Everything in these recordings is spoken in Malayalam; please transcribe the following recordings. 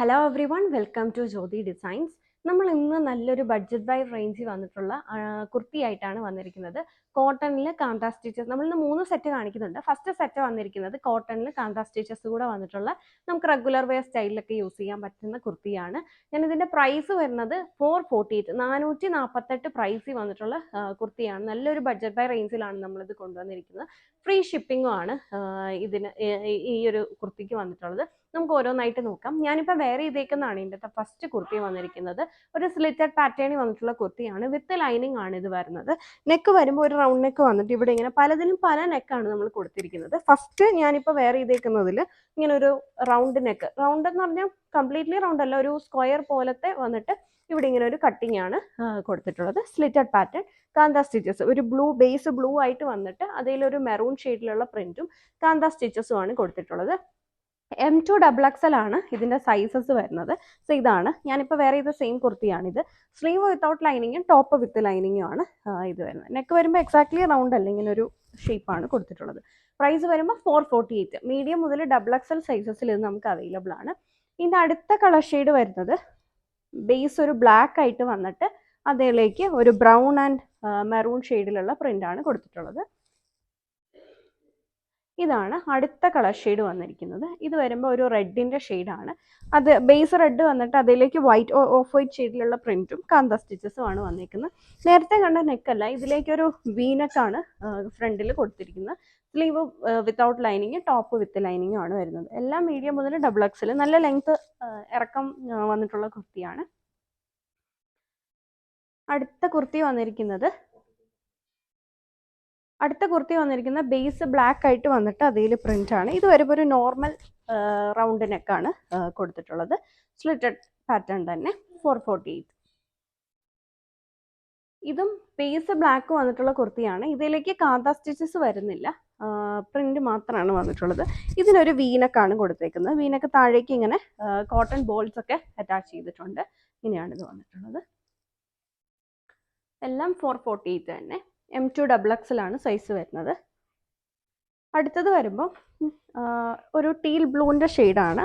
Hello everyone, welcome to Jyothi designs. നമ്മൾ ഇന്ന് നല്ലൊരു ബഡ്ജറ്റ് ബൈ റേഞ്ചിൽ വന്നിട്ടുള്ള കുർത്തിയായിട്ടാണ് വന്നിരിക്കുന്നത്. കോട്ടണിൽ കാന്ത സ്റ്റിച്ചസ് നമ്മൾ ഇന്ന് 3 സെറ്റ് കാണിക്കുന്നുണ്ട്. ഫസ്റ്റ് സെറ്റ് വന്നിരിക്കുന്നത് കോട്ടണിൽ കാന്ത സ്റ്റിച്ചസ് കൂടെ വന്നിട്ടുള്ള നമുക്ക് റെഗുലർ വെയർ സ്റ്റൈലിലൊക്കെ യൂസ് ചെയ്യാൻ പറ്റുന്ന കുർത്തിയാണ്. ഞാൻ ഇതിൻ്റെ പ്രൈസ് വരുന്നത് 448 448 പ്രൈസിൽ വന്നിട്ടുള്ള കുർത്തിയാണ്. നല്ലൊരു ബഡ്ജറ്റ് ബൈ റേഞ്ചിലാണ് നമ്മളിത് കൊണ്ടുവന്നിരിക്കുന്നത്. ഫ്രീ ഷിപ്പിങ്ങും ആണ് ഇതിന് ഈ ഒരു കുർത്തിക്ക് വന്നിട്ടുള്ളത്. നമുക്ക് ഓരോന്നായിട്ട് നോക്കാം. ഞാനിപ്പോൾ വെയർ ചെയ്തേക്കുന്നതാണ് ഇതിൻ്റെ ഫസ്റ്റ് കുർത്തി വന്നിരിക്കുന്നത്. ഒരു സ്ലിറ്റഡ് പാറ്റേണിൽ വന്നിട്ടുള്ള കുർത്തിയാണ്. വിത്ത് ലൈനിങ് ആണ് ഇത് വരുന്നത്. നെക്ക് വരുമ്പോൾ ഒരു റൗണ്ട് നെക്ക് വന്നിട്ട് ഇവിടെ ഇങ്ങനെ പലതിലും പല നെക്കാണ് നമ്മൾ കൊടുത്തിരിക്കുന്നത്. ഫസ്റ്റ് ഞാനിപ്പോൾ വെയർ ചെയ്തേക്കുന്നതിൽ ഇങ്ങനെ ഒരു റൗണ്ട് നെക്ക്, റൗണ്ട് എന്ന് പറഞ്ഞാൽ കംപ്ലീറ്റ്ലി റൗണ്ട് അല്ല, ഒരു സ്ക്വയർ പോലത്തെ വന്നിട്ട് ഇവിടെ ഇങ്ങനെ ഒരു കട്ടിങ് ആണ് കൊടുത്തിട്ടുള്ളത്. സ്ലിറ്റഡ് പാറ്റേൺ കാന്ത സ്റ്റിച്ചസ്, ഒരു ബ്ലൂ ബേസ് ബ്ലൂ ആയിട്ട് വന്നിട്ട് അതിലൊരു മെറൂൺ ഷെയ്ഡിലുള്ള പ്രിന്റും കാന്ത സ്റ്റിച്ചസും ആണ് കൊടുത്തിട്ടുള്ളത്. M2XXL ആണ് ഇതിൻ്റെ സൈസസ് വരുന്നത്. സോ ഇതാണ് ഞാനിപ്പോൾ വേറെ ചെയ്ത സെയിം കുർത്തിയാണിത്. സ്ലീവ് വിത്തൗട്ട് ലൈനിങ്ങും ടോപ്പ് വിത്ത് ലൈനിങ്ങും ആണ് ഇത് വരുന്നത്. നെക്ക് വരുമ്പോൾ എക്സാക്ട്ലി റൗണ്ട് അല്ല, ഇങ്ങനെ ഒരു ഷേപ്പാണ് കൊടുത്തിട്ടുള്ളത്. പ്രൈസ് വരുമ്പോൾ 448. മീഡിയം മുതൽ XXL സൈസസിൽ ഇത് നമുക്ക് അവൈലബിൾ ആണ്. ഇതിൻ്റെ അടുത്ത കളർ ഷെയ്ഡ് വരുന്നത് ബേസ് ഒരു ബ്ലാക്ക് ആയിട്ട് വന്നിട്ട് അതിലേക്ക് ഒരു ബ്രൗൺ ആൻഡ് മെറൂൺ ഷെയ്ഡിലുള്ള പ്രിൻ്റാണ് കൊടുത്തിട്ടുള്ളത്. ഇതാണ് അടുത്ത കളർ ഷെയ്ഡ് വന്നിരിക്കുന്നത്. ഇത് വരുമ്പോൾ ഒരു റെഡിൻ്റെ ഷെയ്ഡാണ്. അത് ബേസ് റെഡ് വന്നിട്ട് അതിലേക്ക് വൈറ്റ് ഓഫ് വൈറ്റ് ഷെയ്ഡിലുള്ള പ്രിൻറ്റും കാന്ത സ്റ്റിച്ചസും ആണ് വന്നിരിക്കുന്നത്. നേരത്തെ കണ്ട നെക്കല്ല, ഇതിലേക്കൊരു വീനക്കാണ് ഫ്രണ്ടിൽ കൊടുത്തിരിക്കുന്നത്. Sleeve without lining, top with ലൈനിങ്ങും ആണ് വരുന്നത്. എല്ലാം മീഡിയം മുതൽ XXL, നല്ല ലെങ്ത് ഇറക്കം വന്നിട്ടുള്ള കുർത്തിയാണ്. അടുത്ത കുർത്തി വന്നിരിക്കുന്ന ബേസ് ബ്ലാക്ക് ആയിട്ട് വന്നിട്ട് അതിൽ പ്രിന്റ് ആണ്. ഇത് വരുമ്പോൾ ഒരു നോർമൽ റൗണ്ട് നെക്കാണ് കൊടുത്തിട്ടുള്ളത്. സ്ലിറ്റഡ് പാറ്റേൺ തന്നെ. 448. ഇതും ബേസ് ബ്ലാക്ക് വന്നിട്ടുള്ള കുർത്തിയാണ്. ഇതിലേക്ക് കാന്ത സ്റ്റിച്ചസ് വരുന്നില്ല, പ്രിന്റ് മാത്രമാണ് വന്നിട്ടുള്ളത്. ഇതിനൊരു വീനക്കാണ് കൊടുത്തേക്കുന്നത്. വീനക്ക് താഴേക്ക് ഇങ്ങനെ കോട്ടൺ ബോൾസ് ഒക്കെ അറ്റാച്ച് ചെയ്തിട്ടുണ്ട്. ഇങ്ങനെയാണ് ഇത് വന്നിട്ടുള്ളത്. എല്ലാം 448 തന്നെ. M2XXL ആണ് സൈസ് വരുന്നത്. അടുത്തത് വരുമ്പോൾ ഒരു ടീൽ ബ്ലൂവിൻ്റെ ഷെയ്ഡാണ്.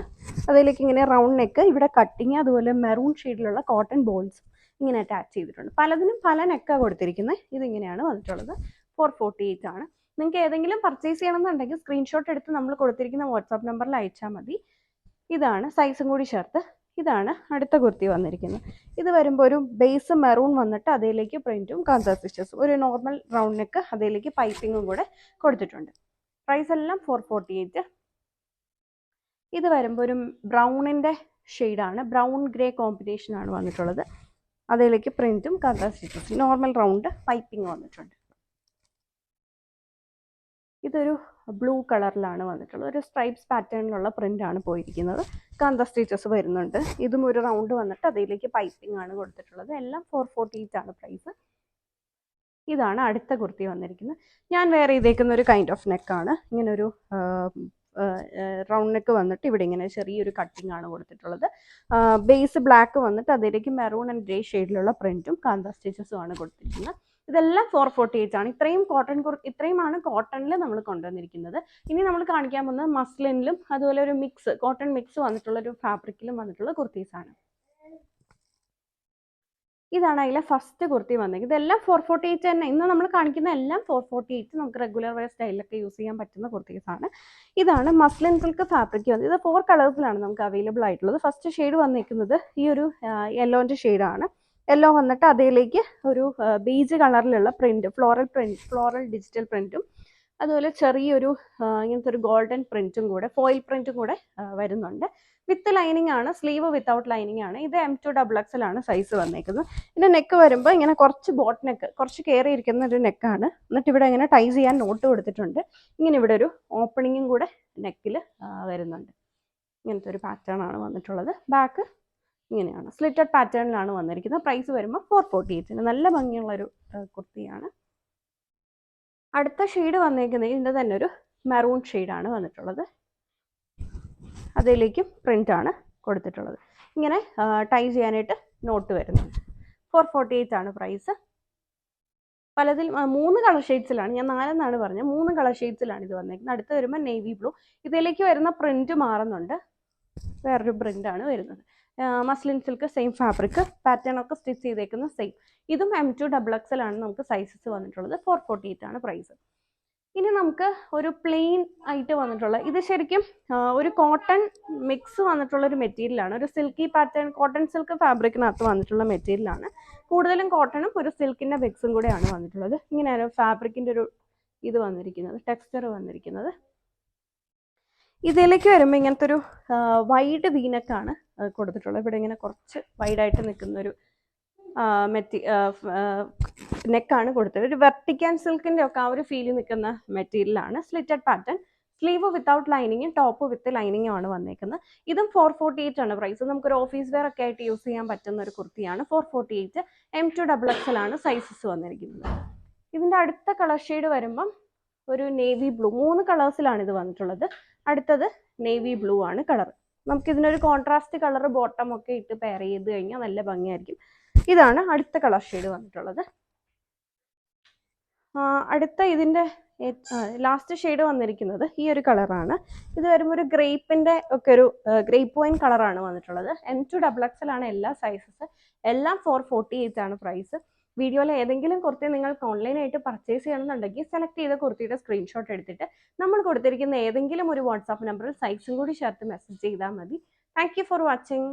അതിലേക്ക് ഇങ്ങനെ റൗണ്ട് നെക്ക്, ഇവിടെ കട്ടിങ്, അതുപോലെ മെറൂൺ ഷെയ്ഡിലുള്ള കോട്ടൺ ബോൾസ് ഇങ്ങനെ അറ്റാച്ച് ചെയ്തിട്ടുണ്ട്. പലതിനും പല നെക്കാണ് കൊടുത്തിരിക്കുന്നത്. ഇതിങ്ങനെയാണ് വന്നിട്ടുള്ളത്. 448 ആണ്. നിങ്ങൾക്ക് ഏതെങ്കിലും പർച്ചേസ് ചെയ്യണമെന്നുണ്ടെങ്കിൽ സ്ക്രീൻഷോട്ട് എടുത്ത് നമ്മൾ കൊടുത്തിരിക്കുന്ന വാട്സാപ്പ് നമ്പറിൽ അയച്ചാൽ മതി. ഇതാണ് സൈസും കൂടി ചേർത്ത്. ഇതാണ് അടുത്ത കുർത്തി വന്നിരിക്കുന്നത്. ഇത് വരുമ്പോൾ ഒരു ബേസ് മെറൂൺ വന്നിട്ട് അതിലേക്ക് പ്രിന്റും കാന്ത സ്റ്റിച്ചസും, ഒരു നോർമൽ റൗണ്ട് നെക്ക്, അതിലേക്ക് പൈപ്പിങ്ങും കൂടെ കൊടുത്തിട്ടുണ്ട്. പ്രൈസ് എല്ലാം 448. ഇത് വരുമ്പോൾ ഒരു ബ്രൗണിൻ്റെ ഷെയ്ഡാണ്, ബ്രൗൺ ഗ്രേ കോമ്പിനേഷൻ ആണ് വന്നിട്ടുള്ളത്. അതിലേക്ക് പ്രിന്റും കാന്ത സ്റ്റിച്ചസും, നോർമൽ റൗണ്ട് പൈപ്പിംഗ് വന്നിട്ടുണ്ട്. ഇതൊരു ബ്ലൂ കളറിലാണ് വന്നിട്ടുള്ളത്. ഒരു സ്ട്രൈപ്സ് പാറ്റേണിലുള്ള പ്രിൻ്റാണ് പോയിരിക്കുന്നത്. കാന്ത സ്റ്റിച്ചസ് വരുന്നുണ്ട്. ഇതും ഒരു റൗണ്ട് വന്നിട്ട് അതിലേക്ക് പൈപ്പിംഗ് ആണ് കൊടുത്തിട്ടുള്ളത്. എല്ലാം 448 ആണ് പ്രൈസ്. ഇതാണ് അടുത്ത കുർത്തി വന്നിരിക്കുന്നത്. ഞാൻ വേറെ ചെയ്തേക്കുന്ന ഒരു കൈൻഡ് ഓഫ് നെക്കാണ്. ഇങ്ങനെ ഒരു റൗണ്ട് നെക്ക് വന്നിട്ട് ഇവിടെ ഇങ്ങനെ ചെറിയൊരു കട്ടിംഗ് ആണ് കൊടുത്തിട്ടുള്ളത്. ബേസ് ബ്ലാക്ക് വന്നിട്ട് അതിലേക്ക് മെറൂൺ ആൻഡ് ഗ്രേ ഷെയ്ഡിലുള്ള പ്രിന്റും കാന്ത സ്റ്റിച്ചസും ആണ് കൊടുത്തിരിക്കുന്നത്. ഇതെല്ലാം 448 ആണ്. ഇത്രയുമാണ് കോട്ടണിൽ നമ്മൾ കൊണ്ടുവന്നിരിക്കുന്നത്. ഇനി നമ്മൾ കാണിക്കാൻ പോകുന്നത് മസ്ലിനിലും അതുപോലെ ഒരു മിക്സ്, കോട്ടൺ മിക്സ് വന്നിട്ടുള്ള ഒരു ഫാബ്രിക്കിലും വന്നിട്ടുള്ള കുർത്തീസാണ്. ഇതാണ് അതിലെ ഫസ്റ്റ് കുർത്തി വന്നിരിക്കുന്നത്. ഇതെല്ലാം 448 തന്നെ. ഇന്ന് നമ്മൾ കാണിക്കുന്ന എല്ലാം 448 നമുക്ക് റെഗുലർ വെയർ സ്റ്റൈലിലൊക്കെ യൂസ് ചെയ്യാൻ പറ്റുന്ന കുർത്തീസാണ്. ഇതാണ് മസ്ലിൻ സിൽക്ക് ഫാബ്രിക് വന്നത്. ഇത് 4 കളേഴ്സിലാണ് നമുക്ക് അവൈലബിൾ ആയിട്ടുള്ളത്. ഫസ്റ്റ് ഷെയ്ഡ് വന്നിരിക്കുന്നത് ഈ ഒരു യെല്ലോൻ്റെ ഷെയ്ഡാണ്. യെല്ലോ വന്നിട്ട് അതിലേക്ക് ഒരു ബീജ് കളറിലുള്ള പ്രിന്റ്, ഫ്ലോറൽ ഡിജിറ്റൽ പ്രിന്റും അതുപോലെ ചെറിയൊരു ഇങ്ങനത്തെ ഒരു ഗോൾഡൻ പ്രിന്റും കൂടെ, ഫോയിൽ പ്രിന്റും കൂടെ വരുന്നുണ്ട്. വിത്ത് ലൈനിങ് ആണ്, സ്ലീവ് വിത്തൗട്ട് ലൈനിങ് ആണ്. ഇത് M2XXL ആണ് സൈസ് വന്നേക്കുന്നത്. ഇതിന്റെ നെക്ക് വരുമ്പോൾ ഇങ്ങനെ കുറച്ച് ബോട്ട് നെക്ക്, കുറച്ച് കയറി ഇരിക്കുന്ന ഒരു നെക്കാണ്. എന്നിട്ട് ഇവിടെ ഇങ്ങനെ ടൈ ചെയ്യാൻ നോട്ട് കൊടുത്തിട്ടുണ്ട്. ഇങ്ങനെ ഇവിടെ ഒരു ഓപ്പണിങ്ങും കൂടെ നെക്കിൽ വരുന്നുണ്ട്. ഇങ്ങനത്തെ ഒരു പാറ്റേൺ ആണ് വന്നിട്ടുള്ളത്. ബാക്ക് ഇങ്ങനെയാണ്, സ്ലിറ്റഡ് പാറ്റേണിലാണ് വന്നിരിക്കുന്നത്. പ്രൈസ് വരുമ്പോൾ 448. നല്ല ഭംഗിയുള്ളൊരു കുർത്തിയാണ്. അടുത്ത ഷെയ്ഡ് വന്നേക്കുന്നത് ഇതിൻ്റെ തന്നെ ഒരു മെറൂൺ ഷെയ്ഡാണ് വന്നിട്ടുള്ളത്. അതിലേക്കും പ്രിൻ്റാണ് കൊടുത്തിട്ടുള്ളത്. ഇങ്ങനെ ടൈ ചെയ്യാനായിട്ട് നോട്ട് വരുന്നുണ്ട്. 448 ആണ് പ്രൈസ്. പലതിൽ 3 കളർ ഷെയ്ഡ്സിലാണ്, ഞാൻ 4 എന്നാണ് പറഞ്ഞത്. 3 കളർ ഷെയ്ഡ്സിലാണ് ഇത് വന്നേക്കുന്നത്. അടുത്ത് വരുമ്പോൾ നേവി ബ്ലൂ. ഇതിലേക്ക് വരുന്ന പ്രിന്റ് മാറുന്നുണ്ട്. വേറൊരു പ്രിൻ്റാണ് വരുന്നത്. Muslin silk same fabric, pattern ഒക്കെ സ്റ്റിച്ച് ചെയ്തേക്കുന്ന സെയിം. ഇതും M2XXL ആണ് നമുക്ക് സൈസസ് വന്നിട്ടുള്ളത്. 448 ആണ് പ്രൈസ്. ഇനി നമുക്ക് ഒരു പ്ലെയിൻ ആയിട്ട് വന്നിട്ടുള്ള, ഇത് ശരിക്കും ഒരു കോട്ടൺ മിക്സ് വന്നിട്ടുള്ള ഒരു മെറ്റീരിയലാണ്. ഒരു സിൽക്കി പാറ്റേൺ കോട്ടൺ സിൽക്ക് ഫാബ്രിക്കിനകത്ത് വന്നിട്ടുള്ള മെറ്റീരിയലാണ്. കൂടുതലും കോട്ടണും ഒരു സിൽക്കിൻ്റെ മിക്സും കൂടെയാണ് വന്നിട്ടുള്ളത്. ഇങ്ങനെയാണ് ഫാബ്രിക്കിൻ്റെ ഒരു ഇത് വന്നിരിക്കുന്നത്, ടെക്സ്ചർ വന്നിരിക്കുന്നത്. ഇതിലേക്ക് വരുമ്പോൾ ഇങ്ങനത്തെ ഒരു വൈഡ് വീനക്കാണ് കൊടുത്തിട്ടുള്ളത്. ഇവിടെ ഇങ്ങനെ കുറച്ച് വൈഡായിട്ട് നിൽക്കുന്ന ഒരു നെക്കാണ് കൊടുത്തത്. ഒരു വെർട്ടിക്കൻ സിൽക്കിൻ്റെ ഒക്കെ ആ ഒരു ഫീൽ നിൽക്കുന്ന മെറ്റീരിയലാണ്. സ്ലിറ്റഡ് പാറ്റേൺ, സ്ലീവ് വിത്തൗട്ട് ലൈനിങ്ങും ടോപ്പ് വിത്ത് ലൈനിങ്ങും ആണ് വന്നേക്കുന്നത്. ഇതും 448 ആണ് പ്രൈസ്. നമുക്കൊരു ഓഫീസ് വെയർ ഒക്കെ ആയിട്ട് യൂസ് ചെയ്യാൻ പറ്റുന്ന ഒരു കുർത്തിയാണ്. 448, M2XXL ആണ് സൈസസ് വന്നിരിക്കുന്നത്. ഇതിൻ്റെ അടുത്ത കളർ ഷെയ്ഡ് വരുമ്പം ഒരു നേവി ബ്ലൂ, 3 കളേഴ്സിലാണ് ഇത് വന്നിട്ടുള്ളത്. അടുത്തത് നേവി ബ്ലൂ ആണ് കളർ. നമുക്കിതിനൊരു കോൺട്രാസ്റ്റ് കളർ ബോട്ടം ഒക്കെ ഇട്ട് പെയർ ചെയ്ത് കഴിഞ്ഞാൽ നല്ല ഭംഗിയായിരിക്കും. ഇതാണ് അടുത്ത കളർ ഷെയ്ഡ് വന്നിട്ടുള്ളത്. അടുത്ത ഇതിൻ്റെ ലാസ്റ്റ് ഷെയ്ഡ് വന്നിരിക്കുന്നത് ഈ ഒരു കളറാണ്. ഇത് വരുമ്പോൾ ഒരു ഗ്രേപ്പിൻ്റെ ഒക്കെ ഒരു ഗ്രേപ്പ് വൈൻ കളറാണ് വന്നിട്ടുള്ളത്. M2XXL ആണ് എല്ലാ സൈസസ്, എല്ലാം 448 ആണ് പ്രൈസ്. വീഡിയോയിൽ ഏതെങ്കിലും കുർത്തി നിങ്ങൾക്ക് ഓൺലൈനായിട്ട് പർച്ചേസ് ചെയ്യണമെന്നുണ്ടെങ്കിൽ സെലക്ട് ചെയ്ത കുർത്തിയുടെ സ്ക്രീൻഷോട്ട് എടുത്തിട്ട് നമ്മൾ കൊടുത്തിരിക്കുന്ന ഏതെങ്കിലും ഒരു വാട്സാപ്പ് നമ്പറിൽ സൈസും കൂടി ചേർത്ത് മെസ്സേജ് ചെയ്താൽ മതി. Thank you for watching.